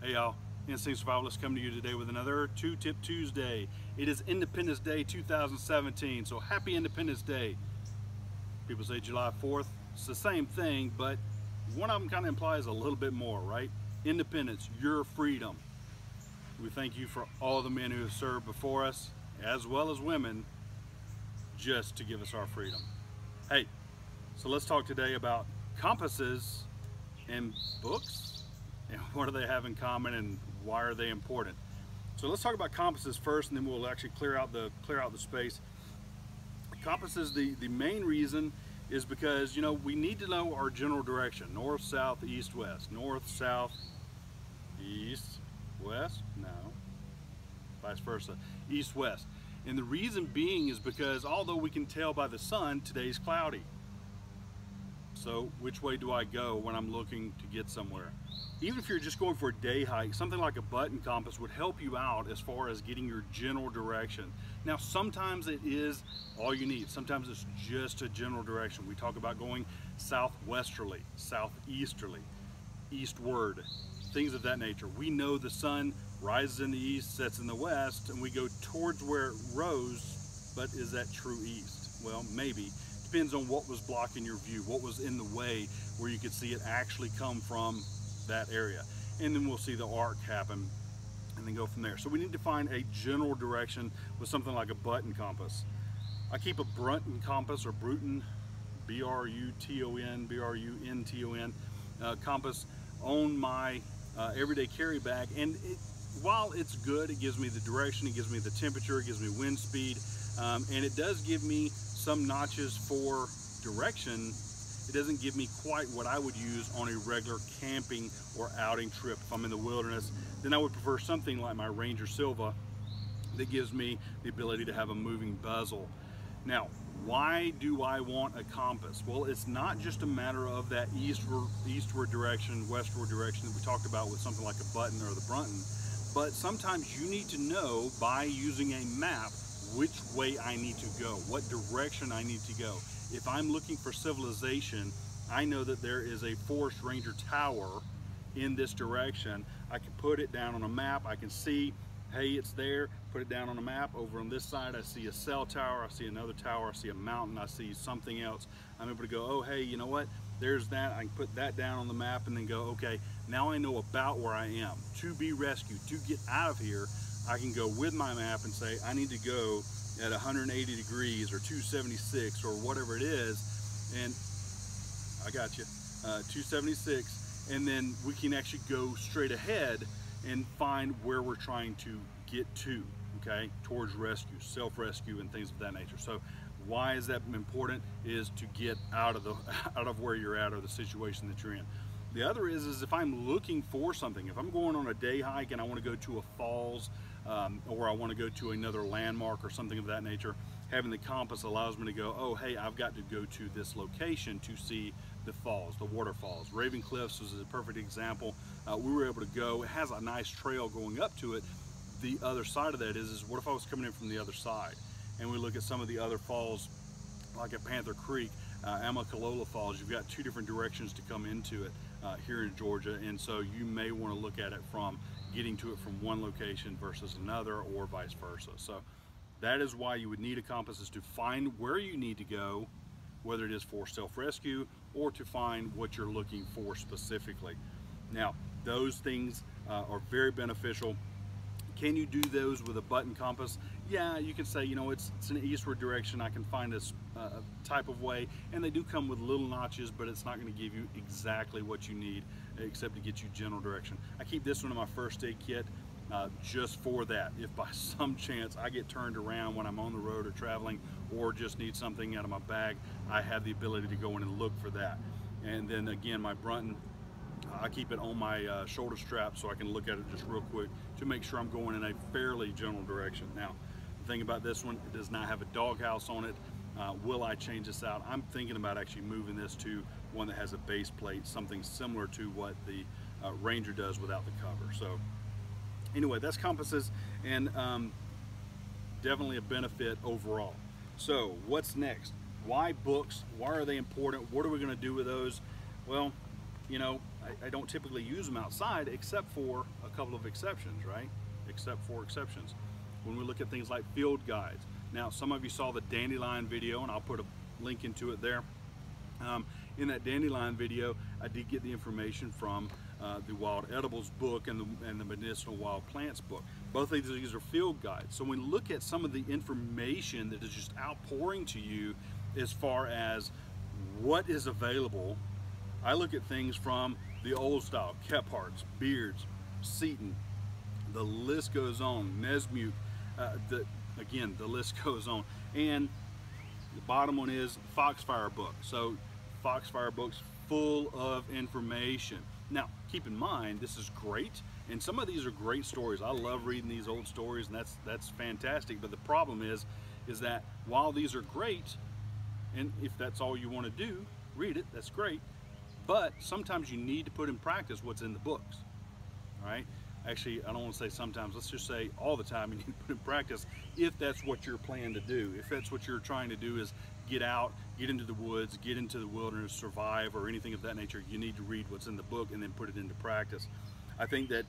Hey y'all, Instinct Survivalist coming to you today with another 2-Tip Tuesday. It is Independence Day 2017, so happy Independence Day. People say July 4th, it's the same thing, but one of them kind of implies a little bit more, right? Independence, your freedom. We thank you for all the men who have served before us, as well as women, just to give us our freedom. Hey, so let's talk today about compasses and books. And what do they have in common and why are they important? So let's talk about compasses first, and then we'll actually clear out the space. Compasses, the main reason is because, you know, we need to know our general direction: north, south, east, west. North, south, east, west? No, vice versa. East, west. And the reason being is because although we can tell by the sun today's cloudy, so which way do I go when I'm looking to get somewhere? Even if you're just going for a day hike, something like a button compass would help you out as far as getting your general direction. Now, sometimes it is all you need. Sometimes it's just a general direction. We talk about going southwesterly, southeasterly, eastward, things of that nature. We know the sun rises in the east, sets in the west, and we go towards where it rose, but is that true east? Well, maybe. Depends on what was blocking your view, what was in the way where you could see it actually come from that area. And then we'll see the arc happen and then go from there. So we need to find a general direction with something like a button compass. I keep a Brunton compass, or Bruton, B-R-U-T-O-N, B-R-U-N-T-O-N compass on my everyday carry bag. And while it's good, it gives me the direction, it gives me the temperature, it gives me wind speed, and it does give me some notches for direction. It doesn't give me quite what I would use on a regular camping or outing trip. If I'm in the wilderness, then I would prefer something like my Ranger Silva that gives me the ability to have a moving bezel. Now, why do I want a compass? Well, it's not just a matter of that eastward direction, westward direction that we talked about with something like a button or the Brunton, but sometimes you need to know by using a map which way I need to go, what direction I need to go. If I'm looking for civilization, I know that there is a forest ranger tower in this direction. I can put it down on a map. I can see, hey, it's there. Put it down on a map. Over on this side, I see a cell tower. I see another tower. I see a mountain. I see something else. I'm able to go, oh, hey, you know what? There's that. I can put that down on the map and then go, okay, now I know about where I am. To be rescued, to get out of here, I can go with my map and say, I need to go at 180 degrees or 276 or whatever it is, and I got you, 276, and then we can actually go straight ahead and find where we're trying to get to, okay, towards rescue, self-rescue, and things of that nature. So why is that important? Is to get out of where you're at or the situation that you're in. The other is if I'm looking for something, if I'm going on a day hike and I want to go to a falls, or I want to go to another landmark or something of that nature, having the compass allows me to go, oh, hey, I've got to go to this location to see the falls, the waterfalls. Raven Cliffs is a perfect example. We were able to go. It has a nice trail going up to it. The other side of that is what if I was coming in from the other side? And we look at some of the other falls, like at Panther Creek, Amicalola Falls. You've got two different directions to come into it here in Georgia, and so you may want to look at it from getting to it from one location versus another, or vice versa. So that is why you would need a compass, is to find where you need to go, whether it is for self-rescue or to find what you're looking for specifically. Now, those things are very beneficial. Can you do those with a button compass? Yeah, you can say, you know, it's an eastward direction. I can find this type of way, and they do come with little notches, but it's not going to give you exactly what you need, except to get you general direction. I keep this one in my first aid kit just for that. If by some chance I get turned around when I'm on the road or traveling, or just need something out of my bag, I have the ability to go in and look for that. And then again, my Brunton, I keep it on my shoulder strap so I can look at it just real quick to make sure I'm going in a fairly general direction. Now, the thing about this one, it does not have a doghouse on it. Will I change this out? I'm thinking about actually moving this to one that has a base plate, something similar to what the Ranger does without the cover. So anyway, that's compasses, and definitely a benefit overall. So what's next? Why books? Why are they important? What are we going to do with those? Well, you know, I don't typically use them outside except for a couple of exceptions, right? Except for exceptions. When we look at things like field guides. Now, some of you saw the dandelion video, and I'll put a link into it there. In that dandelion video, I did get the information from the Wild Edibles book and the Medicinal Wild Plants book. Both of these are field guides. So when we look at some of the information that is just outpouring to you as far as what is available, I look at things from the old style, Kephardt's, Beard's, Seton, the list goes on, Nesmute, again, the list goes on. And the bottom one is Foxfire book. So Foxfire book's full of information. Now, keep in mind, this is great, and some of these are great stories. I love reading these old stories, and that's fantastic. But the problem is that while these are great, and if that's all you want to do, read it, that's great. But sometimes you need to put in practice what's in the books, all right? Actually, I don't want to say sometimes, let's just say all the time you need to put in practice if that's what you're planning to do. If that's what you're trying to do is get out, get into the woods, get into the wilderness, survive, or anything of that nature, you need to read what's in the book and then put it into practice. I think that,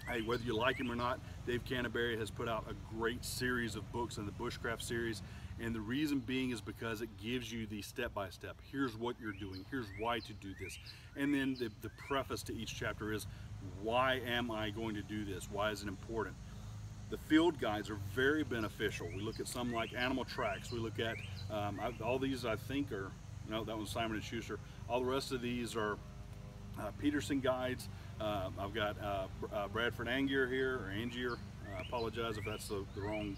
hey, whether you like him or not, Dave Canterbury has put out a great series of books in the Bushcraft series. And the reason being is because it gives you the step-by-step. Here's what you're doing. Here's why to do this. And then the preface to each chapter is, why am I going to do this? Why is it important? The field guides are very beneficial. We look at some like Animal Tracks. We look at, all these I think are, no, that one's Simon & Schuster. All the rest of these are Peterson guides. I've got Bradford Angier here, or Angier. I apologize if that's the wrong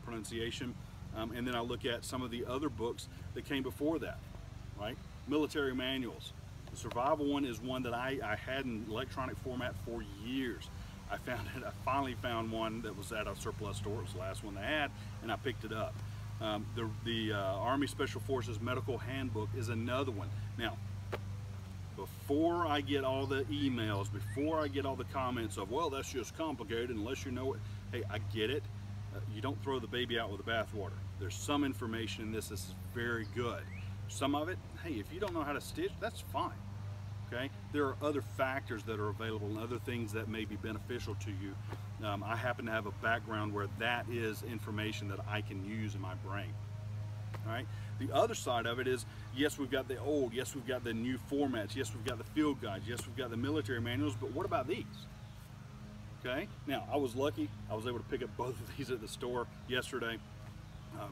pronunciation. And then I look at some of the other books that came before that, right? Military manuals. The survival one is one that I had in electronic format for years. I finally found one that was at a surplus store. It was the last one they had, and I picked it up. The Army Special Forces Medical Handbook is another one. Now, before I get all the emails, before I get all the comments of, well, that's just complicated unless you know it. Hey, I get it. You don't throw the baby out with the bathwater. There's some information in this is very good. Some of it, hey, if you don't know how to stitch, that's fine. Okay? There are other factors that are available and other things that may be beneficial to you. I happen to have a background where that is information that I can use in my brain. All right? The other side of it is, yes, we've got the old, yes, we've got the new formats, yes, we've got the field guides, yes, we've got the military manuals, but what about these? Okay, now I was lucky. I was able to pick up both of these at the store yesterday.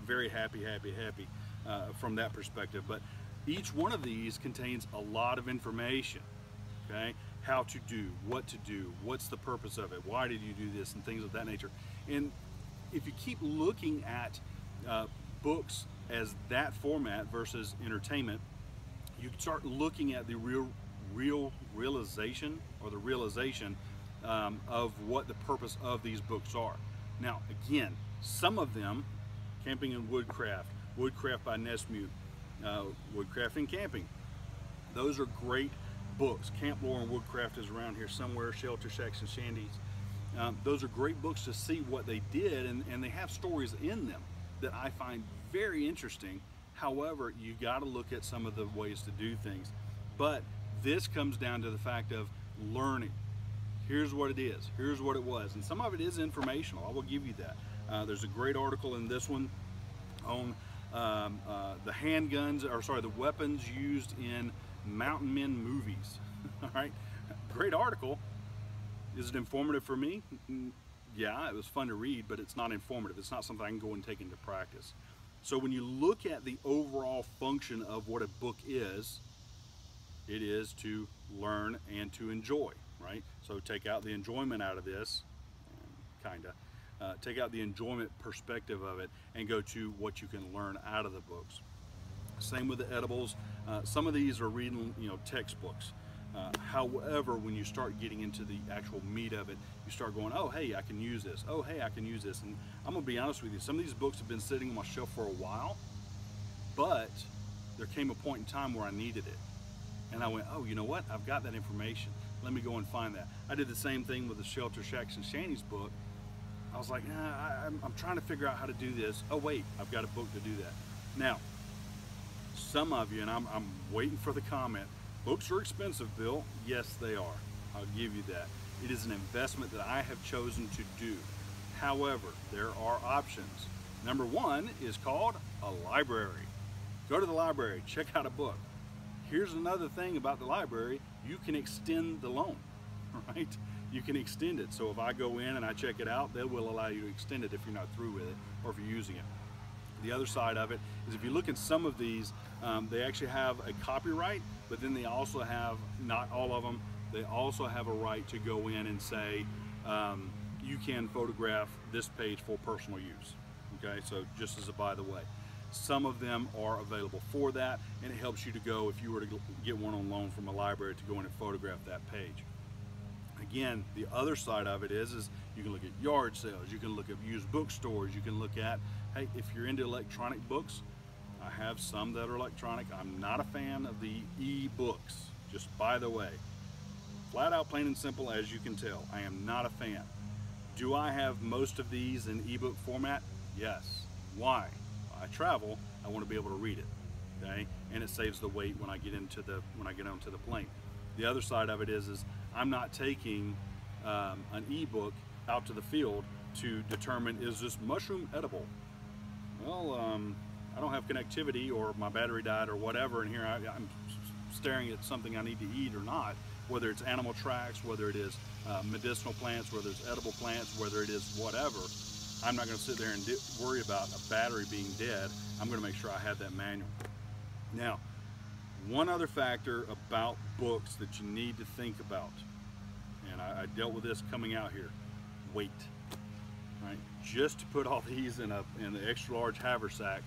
Very happy from that perspective. But each one of these contains a lot of information. Okay, how to do, what's the purpose of it, why did you do this, and things of that nature. And if you keep looking at books as that format versus entertainment, you start looking at the realization of what the purpose of these books are. Now, again, some of them, Camping and Woodcraft, Woodcraft by Nesmute, Woodcraft and Camping, those are great books. Camp Lore and Woodcraft is around here somewhere, Shelter Shacks and Shanties. Those are great books to see what they did, and they have stories in them that I find very interesting. However, you got to look at some of the ways to do things. But this comes down to the fact of learning. Here's what it is, here's what it was, and some of it is informational, I will give you that. There's a great article in this one on the handguns, or sorry, the weapons used in mountain men movies. All right, great article. Is it informative for me? Yeah, it was fun to read, but it's not informative. It's not something I can go and take into practice. So when you look at the overall function of what a book is, it is to learn and to enjoy. Right? So take out the enjoyment out of this, take out the enjoyment perspective of it and go to what you can learn out of the books. Same with the edibles. Some of these are reading, textbooks. However, when you start getting into the actual meat of it, you start going, oh, hey, I can use this. Oh, hey, I can use this. And I'm gonna be honest with you, some of these books have been sitting on my shelf for a while, but there came a point in time where I needed it. And I went, oh, you know what? I've got that information. Let me go and find that. I did the same thing with the Shelter Shacks and Shanties book. I was like, I'm trying to figure out how to do this. Oh wait, I've got a book to do that. Now, some of you, and I'm waiting for the comment, Books are expensive, Bill. Yes, they are. I'll give you that. It is an investment that I have chosen to do. However, there are options. Number one is called a library. Go to the library, check out a book. Here's another thing about the library: you can extend the loan, right? You can extend it. So if I go in and I check it out, they will allow you to extend it if you're not through with it or if you're using it. The other side of it is, if you look at some of these, they actually have a copyright, but then they also have, not all of them, they also have a right to go in and say, you can photograph this page for personal use. Okay, so just as a by the way. Some of them are available for that, and it helps you to go, if you were to get one on loan from a library, to go in and photograph that page. Again, the other side of it is you can look at yard sales, you can look at used bookstores, you can look at, hey, if you're into electronic books, I have some that are electronic. I'm not a fan of the e-books, just by the way. Flat out, plain and simple, as you can tell, I am not a fan. Do I have most of these in ebook format? Yes. Why? I travel, I want to be able to read it, okay? And it saves the weight when I get onto the plane. The other side of it is I'm not taking an ebook out to the field to determine, is this mushroom edible? Well, I don't have connectivity, or my battery died, or whatever, and here I'm staring at something I need to eat or not, whether it's animal tracks, whether it is medicinal plants, whether it's edible plants, whether it is whatever. I'm not going to sit there and worry about a battery being dead. I'm going to make sure I have that manual. Now, one other factor about books that you need to think about, and I dealt with this coming out here: weight. Right? Just to put all these in the extra large haversack,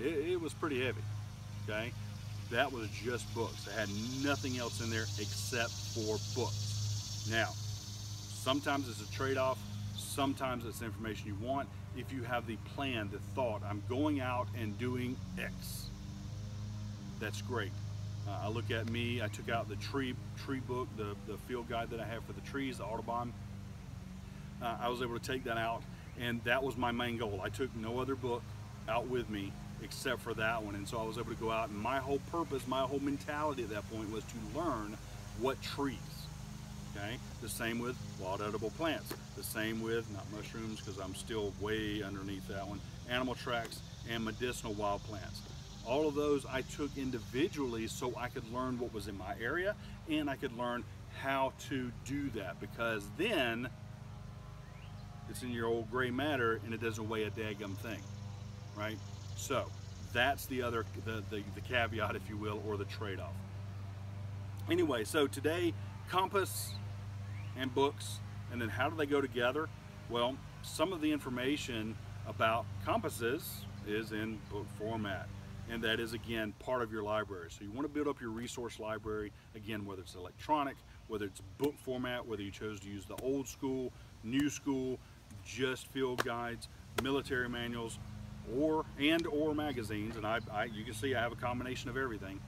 it was pretty heavy. Okay, that was just books. It had nothing else in there except for books. Now, sometimes it's a trade-off. Sometimes it's information you want. If you have the plan, the thought, I'm going out and doing X, that's great. I look at me, I took out the tree book, the field guide that I have for the trees, the Audubon. I was able to take that out, and that was my main goal. I took no other book out with me except for that one, and so I was able to go out, and my whole purpose, my whole mentality at that point was to learn what trees. Okay, the same with wild edible plants, the same with, not mushrooms because I'm still way underneath that one, animal tracks and medicinal wild plants. All of those I took individually so I could learn what was in my area, and I could learn how to do that, because then it's in your old gray matter and it doesn't weigh a daggum thing, right? So that's the other, the caveat, if you will, or the trade-off. Anyway, so today, compass and books, and then how do they go together? Well, some of the information about compasses is in book format, and that is, again, part of your library. So you want to build up your resource library, again, whether it's electronic, whether it's book format, whether you chose to use the old school, new school, just field guides, military manuals, or magazines, and you can see I have a combination of everything,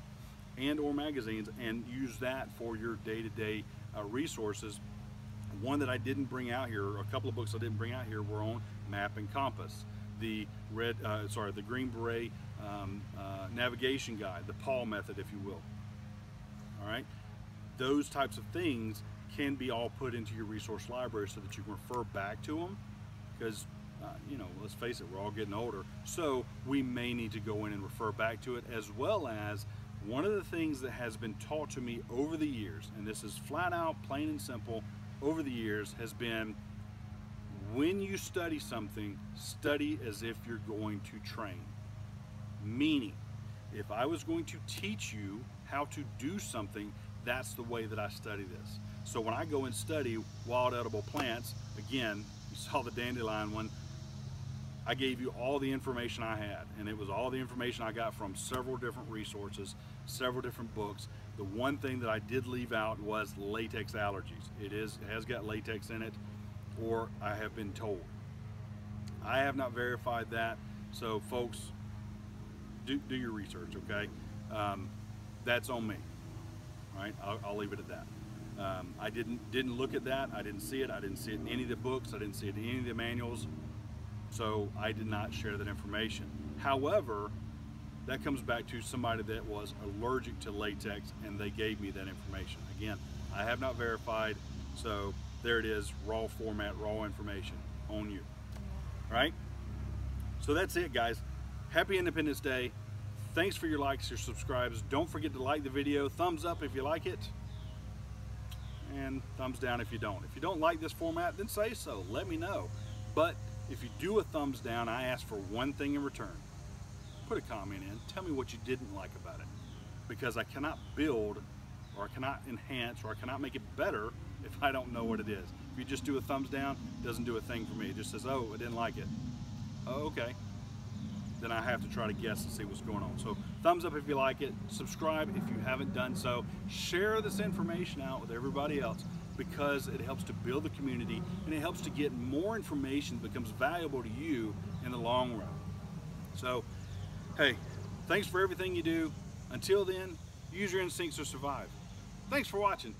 and/or magazines, and use that for your day-to-day resources. One that I didn't bring out here, a couple of books I didn't bring out here, were on map and compass. The Green Beret navigation guide, the Paul method, if you will. All right, those types of things can be all put into your resource library so that you can refer back to them, because you know, let's face it, we're all getting older, so we may need to go in and refer back to it, as well as one of the things that has been taught to me over the years, and this is flat out, plain and simple, over the years, has been, when you study something, study as if you're going to train. Meaning, if I was going to teach you how to do something, that's the way that I study this. So when I go and study wild edible plants, again, you saw the dandelion one, I gave you all the information I had, and it was all the information I got from several different resources, several different books. The one thing that I did leave out was latex allergies. It has got latex in it, or I have been told. I have not verified that, so folks, do your research, okay? That's on me, right? I'll leave it at that. I didn't look at that. I didn't see it. I didn't see it in any of the books. I didn't see it in any of the manuals. So I did not share that information. However, that comes back to somebody that was allergic to latex and they gave me that information. Again, I have not verified, so there it is, raw format, raw information on you. Right? So that's it, guys. Happy Independence Day. Thanks for your likes, your subscribes. Don't forget to like the video. Thumbs up if you like it, and thumbs down if you don't. If you don't like this format, then say so. Let me know. But if you do a thumbs down, I ask for one thing in return. Put a comment in. Tell me what you didn't like about it, because I cannot build, or I cannot enhance, or I cannot make it better if I don't know what it is. If you just do a thumbs down, it doesn't do a thing for me. It just says, oh, I didn't like it. Oh, okay. Then I have to try to guess and see what's going on. So thumbs up if you like it, subscribe if you haven't done so, share this information out with everybody else, because it helps to build the community and it helps to get more information that becomes valuable to you in the long run. So, hey, thanks for everything you do. Until then, use your instincts to survive. Thanks for watching.